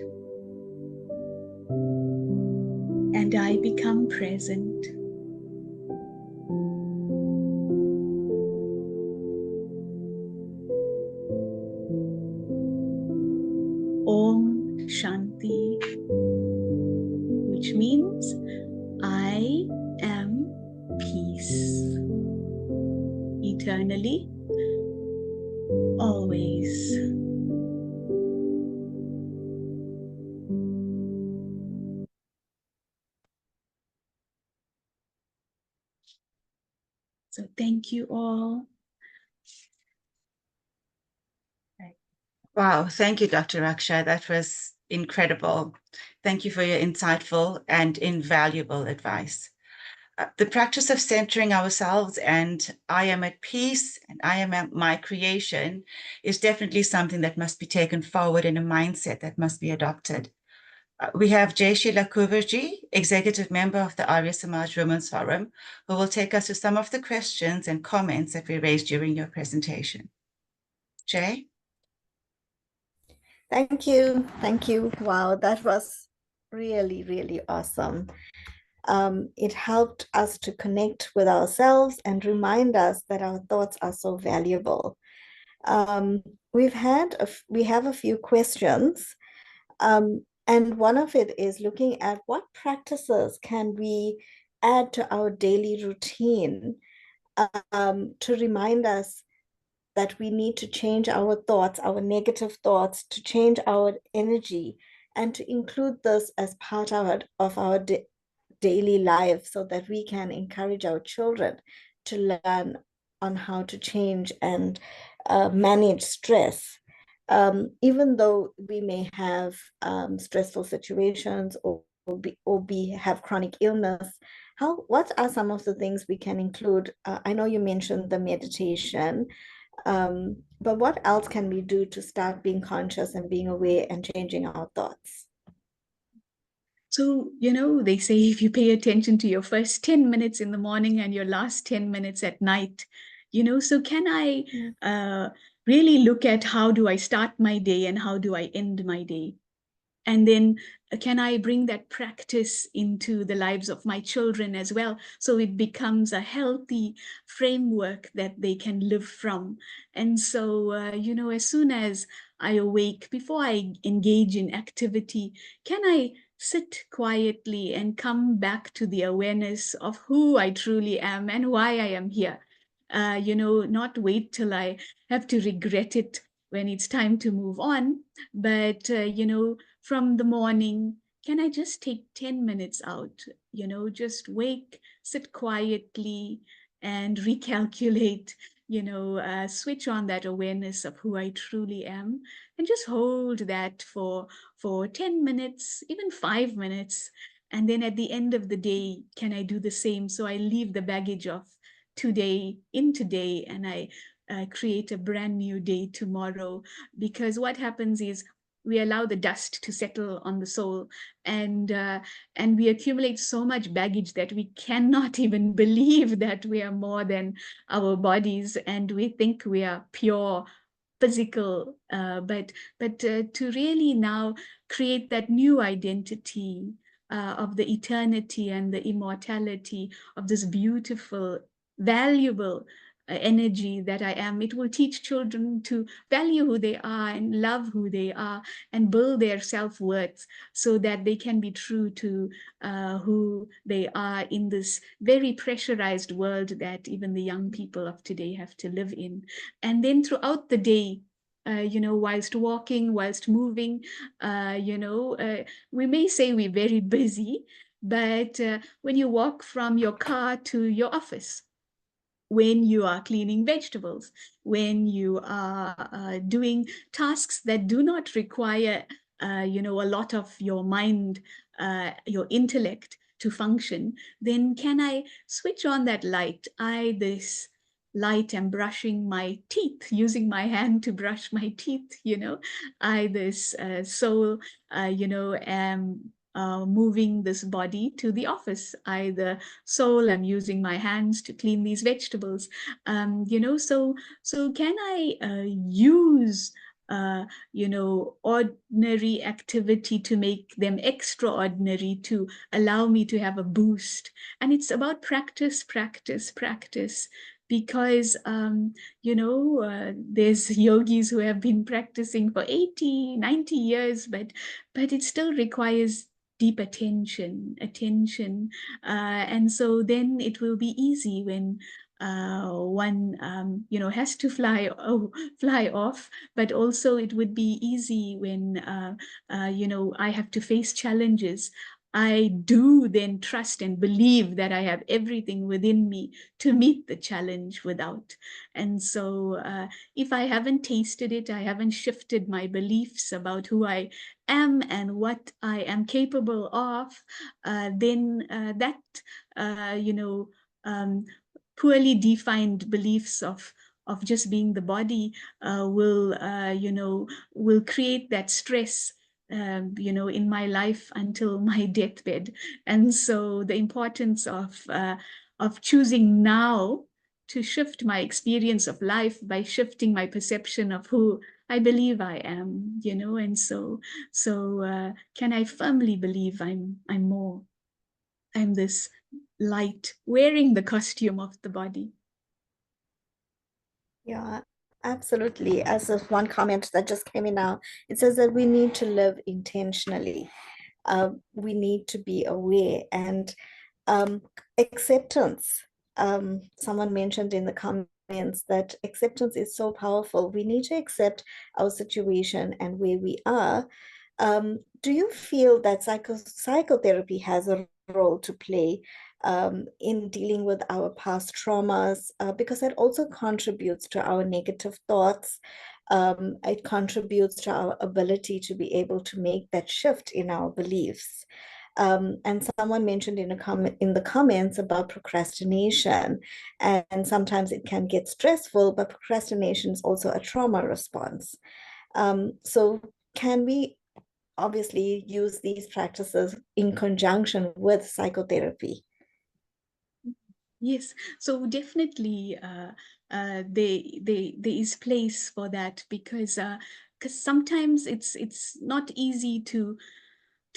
and I become present. Om Shanti, which means I am peace, eternally, always. So thank you all. Wow, thank you, Dr. Raksha. That was incredible. Thank you for your insightful and invaluable advice. The practice of centering ourselves and I am at peace and I am at my creation is definitely something that must be taken forward in a mindset that must be adopted. We have Jai Sheila Kuverji, Executive Member of the Arya Samaj Women's Forum, who will take us to some of the questions and comments that we raised during your presentation. Jai? Thank you. Thank you. Wow, that was really, really awesome. It helped us to connect with ourselves and remind us that our thoughts are so valuable. Um, we have a few questions, and one of it is looking at what practices can we add to our daily routine to remind us that we need to change our thoughts, our negative thoughts, to change our energy, and to include this as part of our daily life so that we can encourage our children to learn on how to change and manage stress. Even though we may have stressful situations have chronic illness, what are some of the things we can include? I know you mentioned the meditation, but what else can we do to start being conscious and being aware and changing our thoughts? So, they say if you pay attention to your first 10 minutes in the morning and your last 10 minutes at night, so can I really look at how do I start my day and how do I end my day? And then can I bring that practice into the lives of my children as well? So it becomes a healthy framework that they can live from. And so, as soon as I awake, before I engage in activity, can I sit quietly and come back to the awareness of who I truly am and why I am here? Not wait till I have to regret it when it's time to move on, but, from the morning, can I just take 10 minutes out, just wake, sit quietly and recalculate, switch on that awareness of who I truly am and just hold that for 10 minutes, even 5 minutes. And then at the end of the day, can I do the same? So I leave the baggage of today in today and I create a brand new day tomorrow. Because what happens is we allow the dust to settle on the soul, and we accumulate so much baggage that we cannot even believe that we are more than our bodies, and we think we are pure physical, but to really now create that new identity of the eternity and the immortality of this beautiful, valuable energy that I am. It will teach children to value who they are and love who they are and build their self-worth so that they can be true to who they are in this very pressurized world that even the young people of today have to live in. And then throughout the day, whilst walking, whilst moving, we may say we're very busy, but when you walk from your car to your office, when you are cleaning vegetables, when you are doing tasks that do not require, a lot of your mind, your intellect to function, then can I switch on that light? This light am brushing my teeth, using my hand to brush my teeth, this soul, am moving this body to the office. The soul, I'm using my hands to clean these vegetables. So can I use ordinary activity to make them extraordinary, to allow me to have a boost? And it's about practice, practice, practice. Because, there's yogis who have been practicing for 80, 90 years, but it still requires deep attention. And so then it will be easy when one, has to fly off, but also it would be easy when, I have to face challenges. I do then trust and believe that I have everything within me to meet the challenge without. And so if I haven't tasted it, I haven't shifted my beliefs about who I am and what I am capable of, then that, um, poorly defined beliefs of just being the body will create that stress in my life until my deathbed. And so the importance of choosing now to shift my experience of life by shifting my perception of who I believe I am, and so can I firmly believe I'm more. I'm this light wearing the costume of the body. Yeah, absolutely. As of one comment that just came in now, it says that we need to live intentionally. We need to be aware and um, acceptance. Someone mentioned in the comments that acceptance is so powerful. We need to accept our situation and where we are. Do you feel that psychotherapy has a role to play in dealing with our past traumas? Because it also contributes to our negative thoughts. It contributes to our ability to be able to make that shift in our beliefs. And someone mentioned in the comments about procrastination, and sometimes it can get stressful, but procrastination is also a trauma response. So can we obviously use these practices in conjunction with psychotherapy? Yes, so definitely there is place for that because sometimes it's not easy to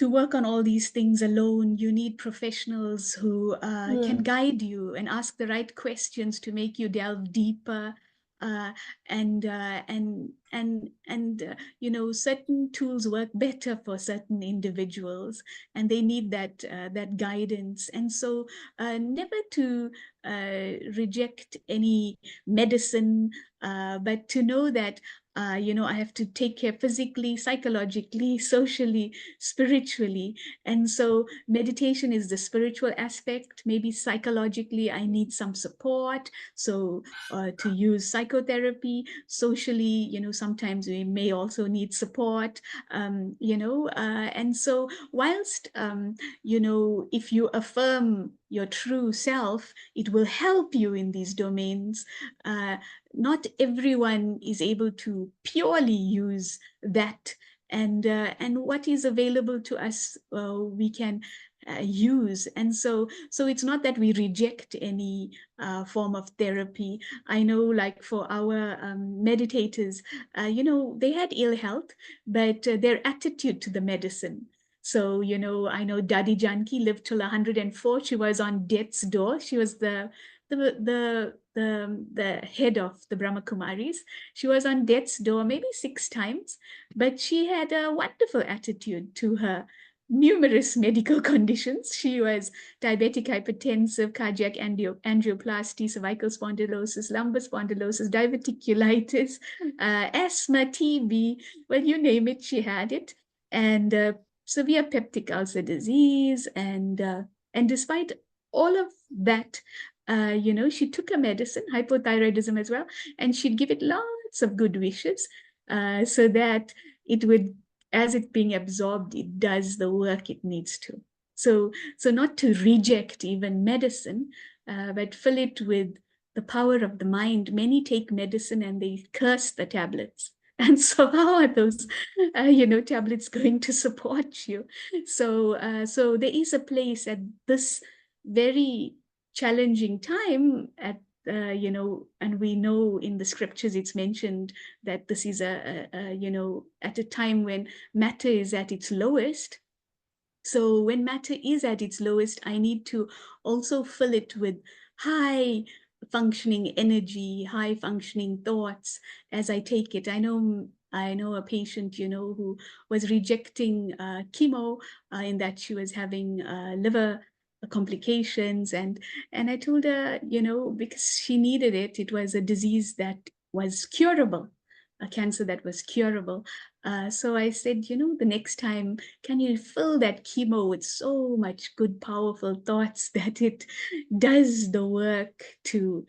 work on all these things alone. You need professionals who can guide you and ask the right questions to make you delve deeper. Uh, and certain tools work better for certain individuals, and they need that guidance. And so, never to reject any medicine, but to know that I have to take care physically, psychologically, socially, spiritually. And so meditation is the spiritual aspect. Maybe psychologically, I need some support. So to use psychotherapy. Socially, sometimes we may also need support. And so whilst, if you affirm your true self, it will help you in these domains. Not everyone is able to purely use that, and what is available to us we can use. And so it's not that we reject any form of therapy. I know, like for our meditators, they had ill health, but their attitude to the medicine. So, I know Dadi Janki lived till 104. She was on death's door. She was the head of the Brahma Kumaris. She was on death's door maybe 6 times, but she had a wonderful attitude to her numerous medical conditions. She was diabetic, hypertensive, cardiac angioplasty, cervical spondylosis, lumbar spondylosis, diverticulitis, asthma, TB. Well, you name it, she had it. And severe peptic ulcer disease. And despite all of that, she took a medicine, hypothyroidism as well, and she'd give it lots of good wishes so that it would, as it being absorbed, it does the work it needs to. So not to reject even medicine, but fill it with the power of the mind. Many take medicine and they curse the tablets. And so how are those, tablets going to support you? So there is a place at this very challenging time and we know in the scriptures it's mentioned that this is at a time when matter is at its lowest. So when matter is at its lowest, I need to also fill it with high functioning energy, high functioning thoughts as I take it. I know a patient, who was rejecting chemo in that she was having liver complications, and I told her, because she needed it. It was a disease that was curable, a cancer that was curable. So I said, the next time, can you fill that chemo with so much good, powerful thoughts that it does the work to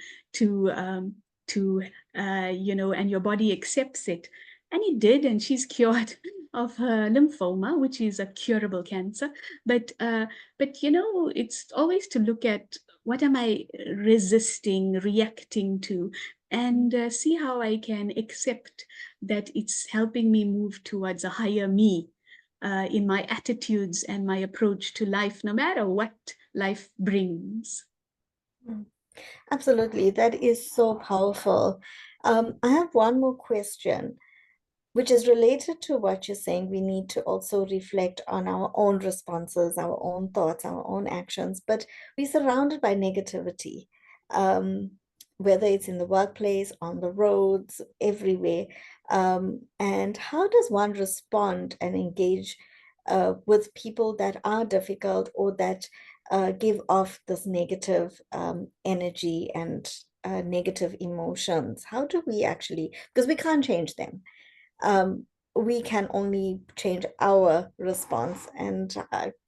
and your body accepts it. And it did, and she's cured of her lymphoma, which is a curable cancer. But it's always to look at what am I resisting, reacting to, and see how I can accept that it's helping me move towards a higher me. in my attitudes and my approach to life, no matter what life brings. Absolutely. That is so powerful. I have one more question, which is related to what you're saying. We need to also reflect on our own responses, our own thoughts, our own actions, but we're surrounded by negativity, um, whether it's in the workplace, on the roads, everywhere. And how does one respond and engage with people that are difficult or that give off this negative energy and negative emotions? How do we actually, because we can't change them, we can only change our response. And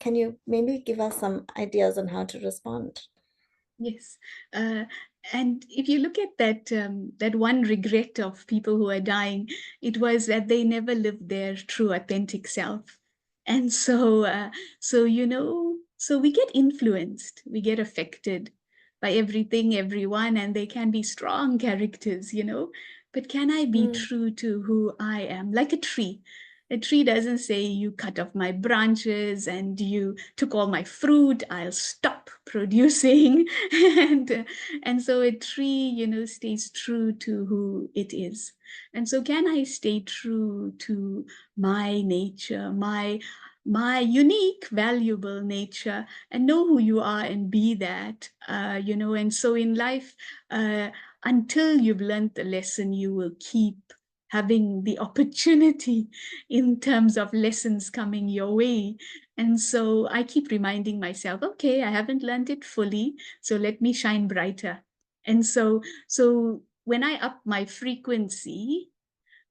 can you maybe give us some ideas on how to respond? Yes. And if you look at that one regret of people who are dying, it was that they never lived their true authentic self. And so we get influenced, we get affected by everything, everyone, and they can be strong characters. But can I be true to who I am? Like a tree. A tree doesn't say, you cut off my branches and you took all my fruit, I'll stop producing. and so a tree, stays true to who it is. And so can I stay true to my nature, my unique, valuable nature, and know who you are and be that, and so in life, until you've learned the lesson, you will keep having the opportunity in terms of lessons coming your way. And so I keep reminding myself, okay, I haven't learned it fully, so let me shine brighter. And so when I up my frequency,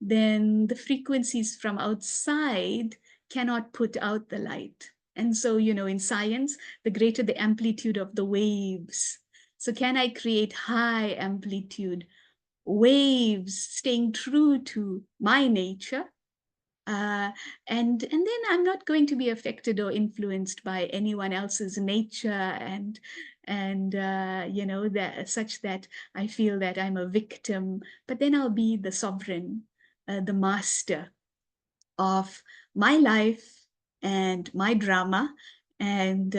then the frequencies from outside cannot put out the light. And so, in science, the greater the amplitude of the waves. So can I create high amplitude waves, staying true to my nature? And then I'm not going to be affected or influenced by anyone else's nature, and that such that I feel that I'm a victim. But then I'll be the sovereign, the master of my life and my drama and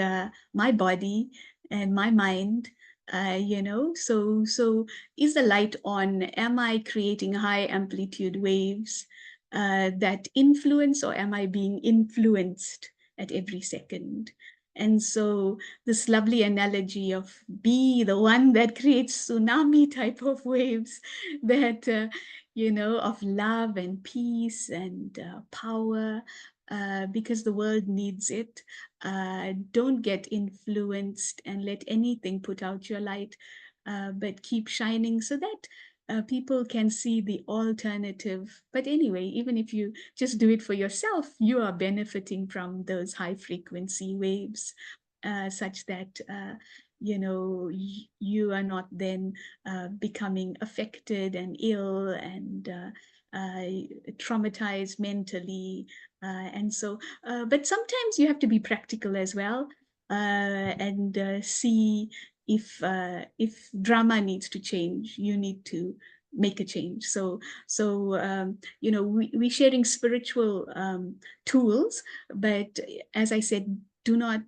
my body and my mind. So is the light on? Am I creating high amplitude waves that influence, or am I being influenced at every second? And so this lovely analogy of be the one that creates tsunami type of waves that of love and peace and power, because the world needs it. Don't get influenced and let anything put out your light, but keep shining so that people can see the alternative. But anyway, even if you just do it for yourself, you are benefiting from those high frequency waves, such that you are not then becoming affected and ill and traumatized mentally. But sometimes you have to be practical as well, and see if drama needs to change, you need to make a change. So we're sharing spiritual tools, but as I said, do not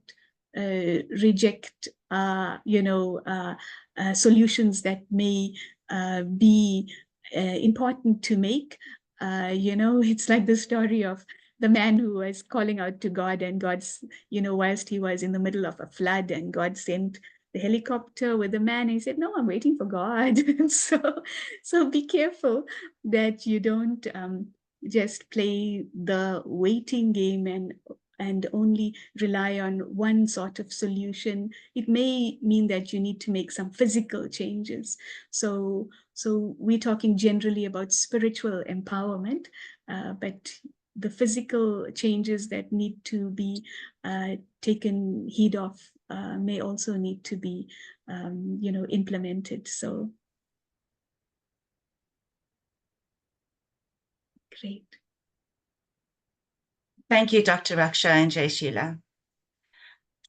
reject solutions that may be important to make. It's like the story of the man who was calling out to God, and God's, whilst he was in the middle of a flood, and God sent the helicopter with the man, and he said, no, I'm waiting for God. So be careful that you don't just play the waiting game and only rely on one sort of solution. It may mean that you need to make some physical changes. So we're talking generally about spiritual empowerment, but the physical changes that need to be taken heed of may also need to be, implemented. So great. Thank you, Dr. Raksha and Jai Sheila.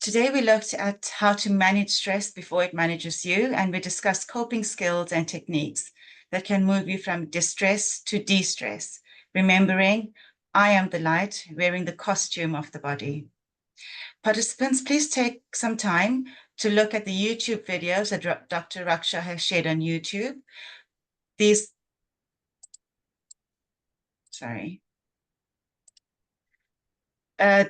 Today, we looked at how to manage stress before it manages you, and we discussed coping skills and techniques that can move you from distress to de-stress, remembering I am the light, wearing the costume of the body. Participants, please take some time to look at the YouTube videos that Dr. Raksha has shared on YouTube. The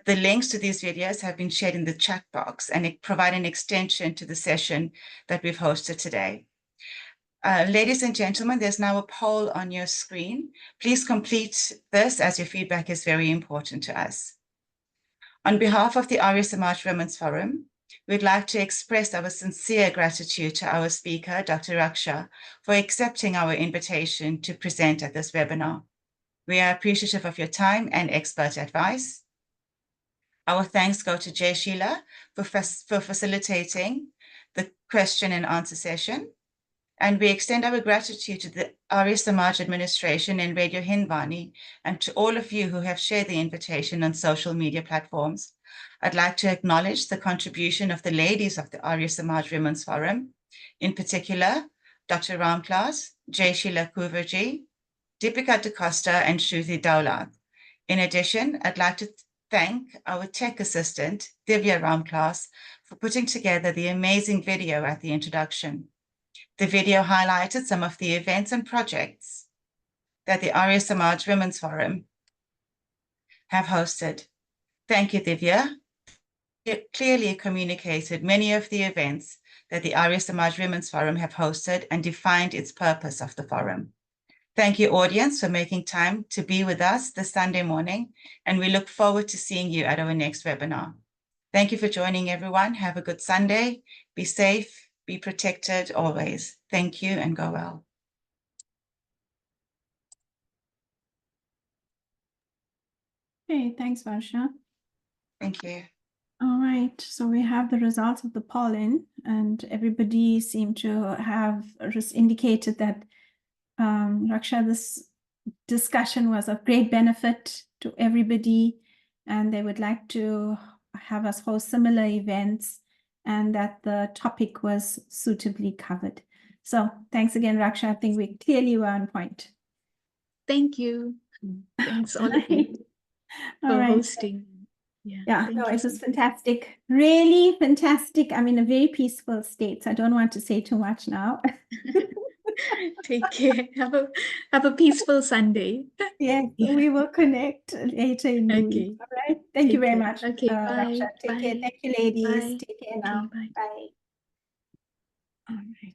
links to these videos have been shared in the chat box and it provide an extension to the session that we've hosted today. Ladies and gentlemen, there's now a poll on your screen. Please complete this as your feedback is very important to us. On behalf of the Arya Samaj Women's Forum, we'd like to express our sincere gratitude to our speaker, Dr. Raksha, for accepting our invitation to present at this webinar. We are appreciative of your time and expert advice. Our thanks go to Jay Sheila for facilitating the question and answer session. And we extend our gratitude to the Arya Samaj administration and Radio Hindwani and to all of you who have shared the invitation on social media platforms. I'd like to acknowledge the contribution of the ladies of the Arya Samaj Women's Forum, in particular, Dr. Ramklas, Jay Sheila Kuverji, Deepika DaCosta, and Shruti Daulat. In addition, I'd like to thank our tech assistant, Divya Ramklas, for putting together the amazing video at the introduction. The video highlighted some of the events and projects that the Arya Samaj Women's Forum have hosted. Thank you, Divya. It clearly communicated many of the events that the Arya Samaj Women's Forum have hosted and defined its purpose of the forum. Thank you, audience, for making time to be with us this Sunday morning, and we look forward to seeing you at our next webinar. Thank you for joining, everyone. Have a good Sunday. Be safe. Be protected always. Thank you and go well. Okay, thanks, Varsha. Thank you. All right, so we have the results of the poll-in, and everybody seemed to have just indicated that, Raksha, this discussion was of great benefit to everybody, and they would like to have us host similar events, and that the topic was suitably covered. So thanks again, Raksha. I think we clearly were on point. Thank you. Thanks all of you for hosting. Yeah, no, it was fantastic. Really fantastic. I'm in a very peaceful state, so I don't want to say too much now. Take care. Have a peaceful Sunday. Yes, Yeah. we will connect later in the week. All right. Thank you very much. Okay, bye. Raksha. Take care. Thank you, ladies. Bye. Take care now. Okay, bye. Bye. All right.